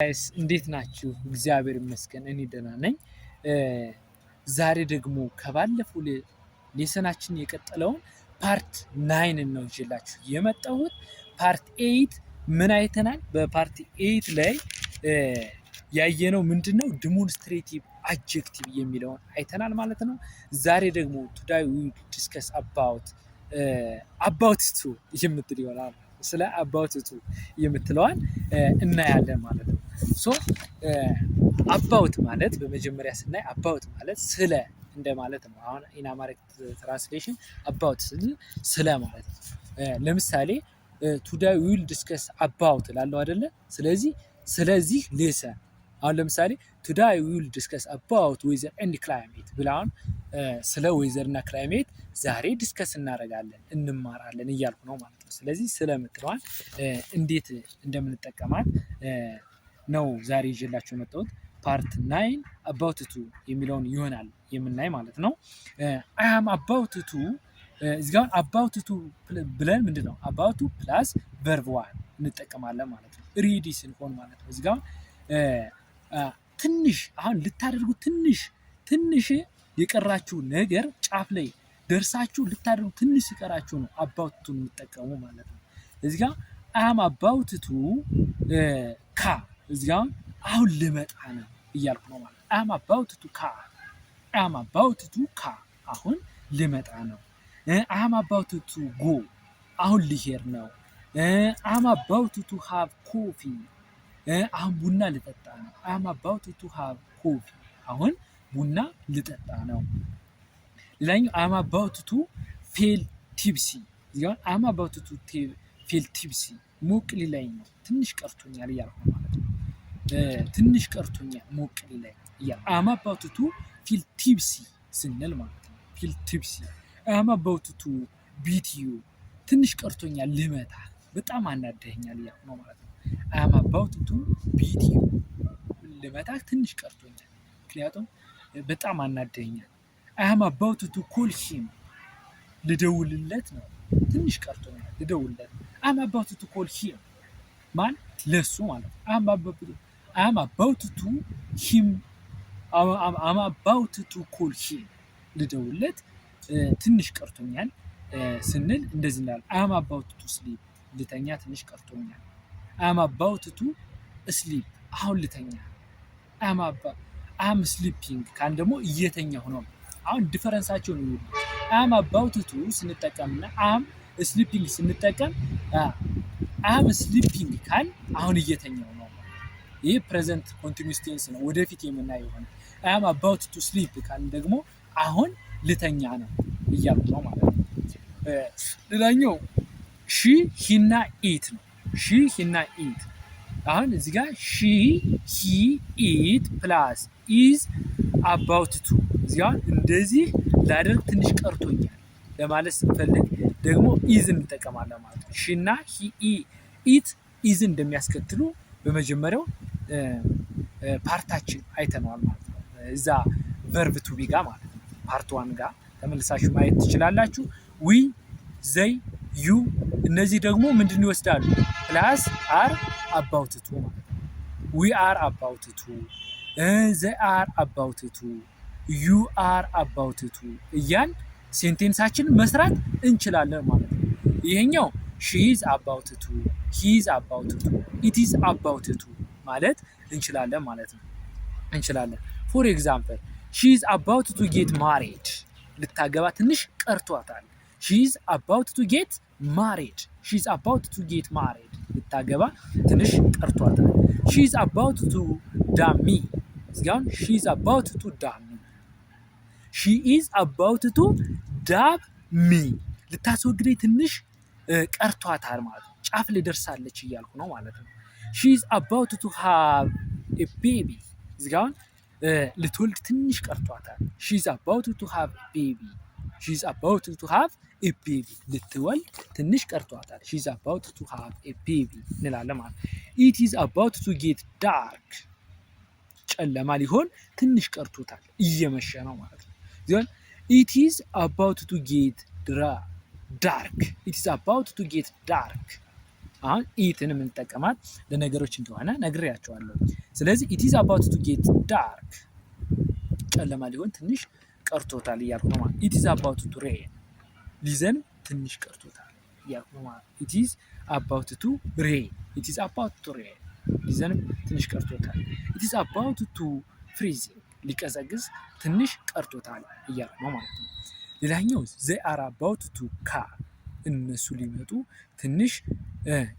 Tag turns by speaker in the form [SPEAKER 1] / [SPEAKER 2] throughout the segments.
[SPEAKER 1] ጋይስ እንዴት ናችሁ? እግዚአብሔር ይመስገን እኔ ደህና ነኝ። ዛሬ ደግሞ ከባለፈው ሌሰናችን የቀጠለውን ፓርት 9 ነው ይዤላችሁ የመጣሁት። ፓርት 8 ምን አይተናል? በፓርት 8 ላይ ያየነው ምንድነው? ዲሞንስትሬቲቭ አድጀክቲቭ የሚለውን አይተናል ማለት ነው። ዛሬ ደግሞ ቱዳይ ዊ ዲስከስ አባውት ቱ የምትል ይሆናል። ስለ አባውት ቱ የምትለዋን እናያለን ማለት ነው። ሶ አባውት ማለት በመጀመሪያ ስናይ አባውት ማለት ስለ እንደማለት ነው። አሁን ኢን አማሪክ ትራንስሌሽን አባውት ስለ ማለት ነው። ለምሳሌ ቱዳይ ዊል ዲስከስ አባውት ላለው አይደለ? ስለዚህ ሌሰን አሁን ለምሳሌ ቱዳይ ዊል ዲስከስ አባውት ዌዘር ኤንድ ክላይሜት ብላውን ስለ ዌዘር እና ክላይሜት ዛሬ ዲስከስ እናደርጋለን እንማራለን እያልኩ ነው ማለት ነው። ስለዚህ ስለምትለዋን እንዴት እንደምንጠቀማት ነው ዛሬ ይዤላችሁ የመጣሁት። ፓርት 9 አባውት ቱ የሚለውን ይሆናል የምናይ ማለት ነው። አይ አም አባውት ቱ እዚህ ጋር አባውት ቱ ብለን ምንድነው አባውት ቱ ፕላስ ቨርብ ዋን እንጠቀማለን ማለት ነው። ሬዲ ስንሆን ማለት ነው። እዚህ ጋር ትንሽ አሁን ልታደርጉ ትንሽ የቀራችሁ ነገር ጫፍ ላይ ደርሳችሁ ልታደርጉ ትንሽ ሲቀራችሁ ነው አባውት ቱ የምትጠቀሙ ማለት ነው። እዚህ ጋር አይ አም አባውት ቱ ካ እዚህ ጋር አሁን ልመጣ ነው እያልኩ ነው ማለት ነው። አይ አም አባውት ቱ ካ አይ አም አባውት ቱ ካ አሁን ልመጣ ነው። አይ አም አባውት ቱ ጎ አሁን ልሄድ ነው። አይ አም አባውት ቱ ሃቭ ኮፊ አሁን ቡና ልጠጣ ነው። አይ አም አባውት ቱ ሃቭ ኮፊ አሁን ቡና ልጠጣ ነው። ሌላኛው አይ አም አባውት ቱ ፌል ቲፕሲ እዚህ ጋር አይ አም አባውት ቱ ፌል ቲፕሲ ሞቅ ሊለኝ ነው ትንሽ ቀርቶኛል እያልኩ ነው ማለት ነው። ትንሽ ቀርቶኛል ሞቅ ሊለኝ እያልኩ አይ አም አባውት ቱ ፊል ቲፕሲ ስንል ማለት ነው። ፊል ቲፕሲ አይ አም አባውት ቱ ቢት ዩ ትንሽ ቀርቶኛል ልመታ በጣም አናደኸኛል እያልኩ ነው ማለት ነው። አይ አም አባውት ቱ ቢት ዩ ልመታ ትንሽ ቀርቶኛል ምክንያቱም በጣም አናደኸኛል። አይ አም አባውት ቱ ኮል ሂም ልደውልለት ነው ትንሽ ቀርቶኛል ልደውልለት። አይ አም አባውት ቱ ኮል ሂም ማን ለሱ ማለት ነው። አይ አም አባውት ቱ ሂም አይ አም አባውት ቱ ኮል ሂም ልደውልለት ትንሽ ቀርቶኛል ስንል እንደዚህ እንላለን። አይ አም አባውት ቱ ስሊፕ ልተኛ ትንሽ ቀርቶኛል። አይ አም አባውት ቱ ስሊፕ አሁን ልተኛ። አይ አም ስሊፒንግ ካን ደግሞ እየተኛሁ ነው። አሁን ዲፈረንሳቸውን ነው። አይ አም አባውት ቱ ስንጠቀምና አም ስሊፒንግ ስንጠቀም አም ስሊፒንግ ካል አሁን እየተኛው ነው። ይሄ ፕሬዘንት ኮንቲኒዩስ ቴንስ ነው፣ ወደፊት የምናየው ነው። አም አባውት ቱ ስሊፕ ካል ደግሞ አሁን ልተኛ ነው እያልኩ ነው ማለት ነው። ሌላኛው ሺ ሂና ኢት ነው። ሺ ሂና ኢት አሁን እዚህ ጋር ሺ ሂ ኢት ፕላስ ኢዝ አባውት ቱ እዚህ ጋር እንደዚህ ላደርግ ትንሽ ቀርቶኛል ለማለት ስንፈልግ ደግሞ ኢዝ እንጠቀማለን ማለት ነው። ሺና ሂ ኢት ኢዝ እንደሚያስከትሉ በመጀመሪያው ፓርታችን አይተነዋል ማለት ነው። እዛ ቨርብ ቱ ቢ ጋር ማለት ነው። ፓርት 1 ጋር ተመልሳችሁ ማየት ትችላላችሁ። ዊ ዘይ ዩ እነዚህ ደግሞ ምንድን ይወስዳሉ? ፕላስ አር አባውት ቱ ማለት ነው። ዊ አር አባውት ቱ ዘይ አር አባውት ቱ ዩ አር አባውት ቱ እያን ሴንቴንሳችን መስራት እንችላለን ማለት ነው። ይሄኛው ሺ ኢዝ አባውት ቱ ሂ ኢዝ አባውት ቱ ኢት ኢዝ አባውት ቱ ማለት እንችላለን ማለት ነው። እንችላለን። ፎር ኤግዛምፕል ሺ ኢዝ አባውት ቱ ጌት ማሪድ ልታገባ ትንሽ ቀርቷታል። ሺ ኢዝ አባውት ቱ ጌት ማሪድ ሺ ኢዝ አባውት ቱ ጌት ማሪድ ልታገባ ትንሽ ቀርቷታል። ሺ ኢዝ አባውት ቱ ዳሚ እዚጋውን ሺ ኢዝ አባውት ቱ ዳሚ ሺ ኢዝ አባውት ቱ ዳብ ሚ ልታስወግደኝ ትንሽ ቀርቷታል ማለት ነው። ጫፍ ላይ ደርሳለች እያልኩ ነው ማለት ነው። ሺ ኢዝ አባውት ቱ ሃቭ ኤ ቤቢ እዚህ ጋር ልትወልድ ትንሽ ቀርቷታል። ሺ ኢዝ አባውት ቱ ሃቭ ቤቢ ሺ ኢዝ አባውት ቱ ሃቭ ኤ ቤቢ ልትወልድ ትንሽ ቀርቷታል። ሺ ኢዝ አባውት ቱ ሃቭ ኤ ቤቢ እንላለን ማለት ነው። ኢት ኢዝ አባውት ቱ ጌት ዳርክ ጨለማ ሊሆን ትንሽ ቀርቶታል እየመሸ ነው ማለት ነው። ዚን ኢት ኢዝ አባውት ቱ ጌት ዳርክ ኢት ኢዝ አባውት ቱ ጌት ዳርክ አሁን ኢትን የምንጠቀማት ለነገሮች እንደሆነ ነግሬያቸዋለሁ። ስለዚህ ኢት ኢዝ አባውት ቱ ጌት ዳርክ ጨለማ ሊሆን ትንሽ ቀርቶታል እያልኩ ነው ማለት። ኢት ኢዝ አባውት ቱ ሬን ሊዘንብ ትንሽ ቀርቶታል እያልኩ ነው ማለት። ኢት ኢዝ አባውት ቱ ሬን ኢት ኢዝ አባውት ቱ ሬን ሊዘንብ ትንሽ ቀርቶታል። ኢት ኢዝ አባውት ቱ ፍሪዚንግ ሊቀዘቅዝ ትንሽ ቀርቶታል እያልኩ ነው ማለት ነው። ሌላኛው ዘይ አር አባውት ቱ ካም እነሱ ሊመጡ ትንሽ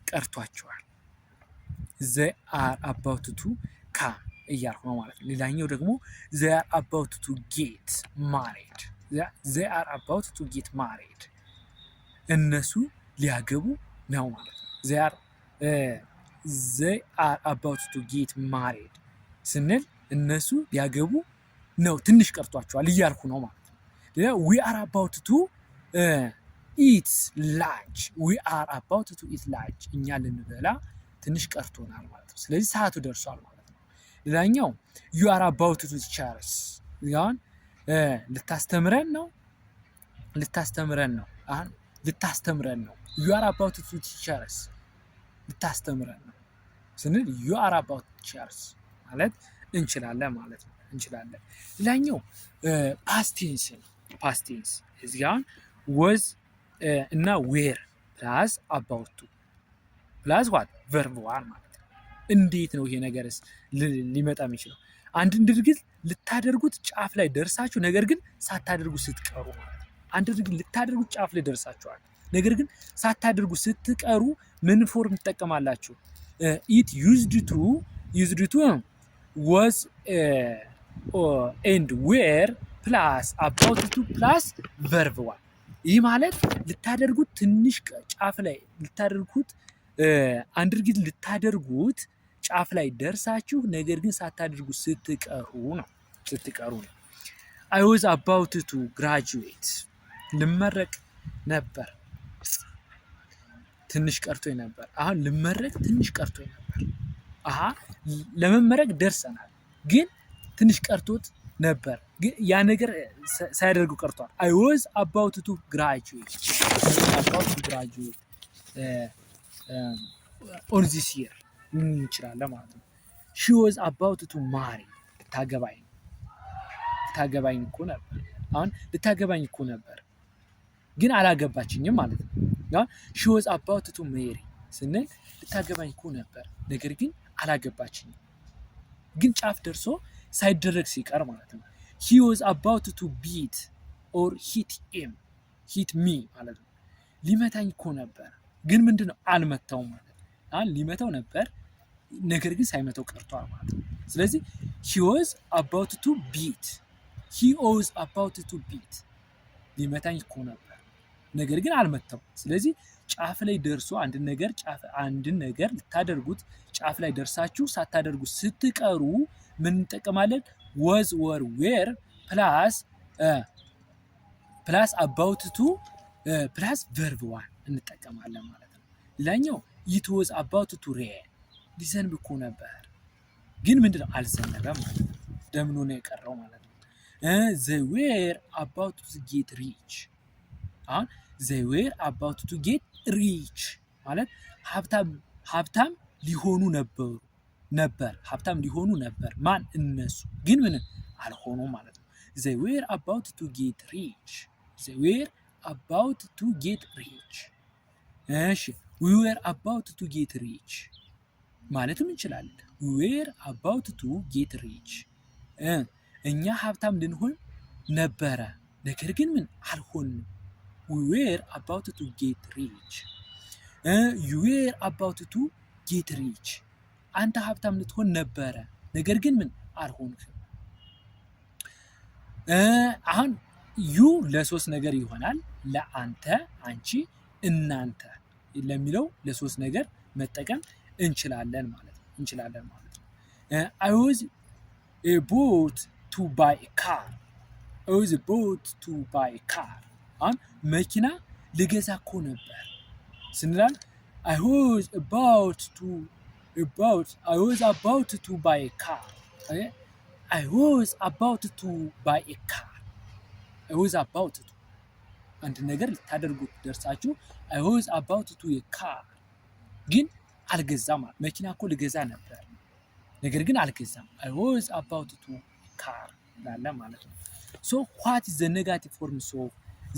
[SPEAKER 1] ቀርቷቸዋል። ዘይ አር አባውት ቱ ካም እያልኩ ነው ማለት ነው። ሌላኛው ደግሞ ዘይ አር አባውት ቱ ጌት ማሪድ ዘይ አር አባውት ቱ ጌት ማሪድ እነሱ ሊያገቡ ነው ማለት ነው። ዘይ አር አባውት ቱ ጌት ማሪድ ስንል እነሱ ሊያገቡ ነው ትንሽ ቀርቷቸዋል እያልኩ ነው ማለት ነው። ዊ አር አባውት ቱ ኢት ላንች ዊ አር አባውት ቱ ኢት ላንች እኛ ልንበላ ትንሽ ቀርቶናል ማለት ነው። ስለዚህ ሰዓቱ ደርሷል ማለት ነው። ሌላኛው ዩ አር አባውት ቱ ቲቸርስ ያን ልታስተምረን ነው አሁን ልታስተምረን ነው ዩ አር አባውት ቱ ቲቸርስ ልታስተምረን ነው ስንል ዩ አር አባውት ቲቸርስ ማለት እንችላለን ማለት ነው። እንችላለን። ሌላኛው ፓስቴንስ ነው። ፓስቴንስ እዚህ አሁን ወዝ እና ዌር ፕላስ አባውት ቱ ፕላስ ዋት ቨርብ ዋን ማለት ነው። እንዴት ነው ይሄ ነገርስ ሊመጣ የሚችለው? አንድን ድርጊት ልታደርጉት ጫፍ ላይ ደርሳችሁ ነገር ግን ሳታደርጉ ስትቀሩ ማለት ነው። አንድ ድርጊት ልታደርጉት ጫፍ ላይ ደርሳችኋል፣ ነገር ግን ሳታደርጉ ስትቀሩ ምን ፎርም ትጠቀማላችሁ? ኢት ዩዝድ ቱ was and where ፕላስ አባውት ቱ ፕላስ ቨርብ ዋን። ይህ ማለት ልታደርጉት ትንሽ ጫፍ ላይ ልታደርጉት አንድ ድርጊት ልታደርጉት ጫፍ ላይ ደርሳችሁ ነገር ግን ሳታደርጉ ስትቀሩ ነው። I was about to graduate ልመረቅ ነበር ትንሽ ቀርቶኝ ነበር። አሁን ልመረቅ ትንሽ ቀርቶኝ ነበር። ለመመረቅ ደርሰናል ግን ትንሽ ቀርቶት ነበር። ግን ያ ነገር ሳያደርጉ ቀርቷል። I was about to graduate on this year እንችላለን ማለት ነው። She was about to marry ልታገባኝ እኮ ነበር። አሁን ልታገባኝ እኮ ነበር ግን አላገባችኝም ማለት ነው። She was about to marry ስንል ልታገባኝ እኮ ነበር ነገር ግን አላገባችኝም። ግን ጫፍ ደርሶ ሳይደረግ ሲቀር ማለት ነው። He was about to beat or hit me ማለት ነው። ሊመታኝ እኮ ነበር ግን ምንድነው አልመታውም ማለት ነው። ሊመታው ነበር ነገር ግን ሳይመታው ቀርቷል ማለት ነው። ስለዚህ he was about to beat ሊመታኝ እኮ ነበር ነገር ግን አልመታው። ስለዚህ ጫፍ ላይ ደርሶ አንድን ነገር ልታደርጉት ጫፍ ላይ ደርሳችሁ ሳታደርጉ ስትቀሩ ምን እንጠቀማለን? was or were ፕላስ about to ፕላስ verb one እንጠቀማለን ማለት ነው። ሌላኛው it was about to rain ሊዘንብ እኮ ነበር ግን ምንድነው አልዘነበም ማለት ነው። ደምኖ ነው የቀረው ማለት ነው። they were about to get rich አሁን they were about to get rich ማለት ሀብታም ሊሆኑ ነበር ማን እነሱ ግን ምን አልሆኑም ማለት ነው። they were about to get rich እሺ we were about to get rich ማለትም እንችላለን። we were about to get rich እኛ ሀብታም ልንሆን ነበረ ነገር ግን ምን አልሆንም። we were about to get rich you were about to get rich አንተ ሀብታም ልትሆን ነበረ ነገር ግን ምን አልሆንክም። አሁን ዩ ለሶስት ነገር ይሆናል። ለአንተ፣ አንቺ፣ እናንተ ለሚለው ለሶስት ነገር መጠቀም እንችላለን ማለት ነው። I was about to buy a car አሁን መኪና ልገዛ እኮ ነበር ስንላል I was about to buy a car አንድ ነገር ልታደርጉት ደርሳችሁ I was about to a car ግን አልገዛም። መኪና እኮ ልገዛ ነበር ነገር ግን አልገዛም። I was about to car ላለ ማለት ነው። ሶ what is the negative forms of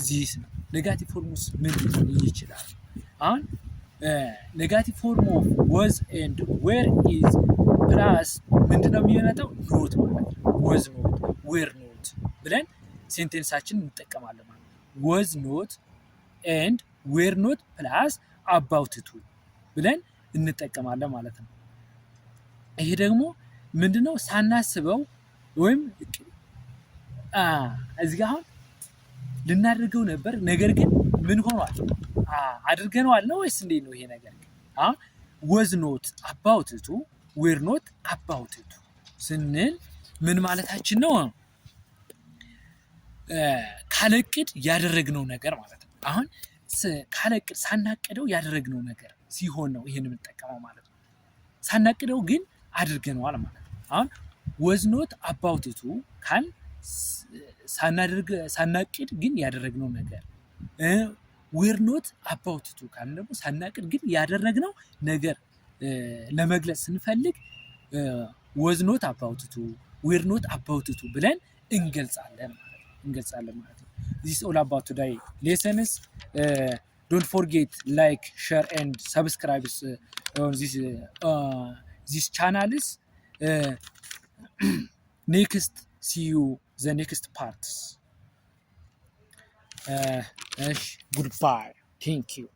[SPEAKER 1] this ነው። ኔጋቲቭ ፎርሙስ ምን ሊሆን ይችላል? አሁን ኔጋቲቭ ፎርም ኦፍ was and where is ፕላስ ምንድነው የሚመጣው? ኖት ማለት ነው። was not were not ብለን ሴንቴንሳችን እንጠቀማለን ማለት ነው። was not and were not ፕላስ about to ብለን እንጠቀማለን ማለት ነው። ይሄ ደግሞ ምንድነው ሳናስበው ወይም እዚህ ጋር አሁን ልናደርገው ነበር ነገር ግን ምን ሆኗል? አድርገነዋል ነው ወይስ እንዴት ነው ይሄ ነገር? አሁን was not about to were not about to ስንል ምን ማለታችን ነው? ካለቅድ ያደረግነው ነገር ማለት ነው። አሁን ካለቅድ ሳናቅደው ያደረግነው ነገር ሲሆን ነው ይሄን የምንጠቀመው ማለት ነው። ሳናቅደው ግን አድርገነዋል ማለት ነው። አሁን was not about to ካል ሳናቅድ ግን ያደረግነው ነገር were not about to ካል ደግሞ ሳናቅድ ግን ያደረግነው ነገር ለመግለጽ ስንፈልግ was not about to were not about to ብለን እንገልጻለን ማለት ነው። This is all about today lessons. Don't forget like, share and subscribe on this channels. Next see you the next parts. Goodbye. Thank you.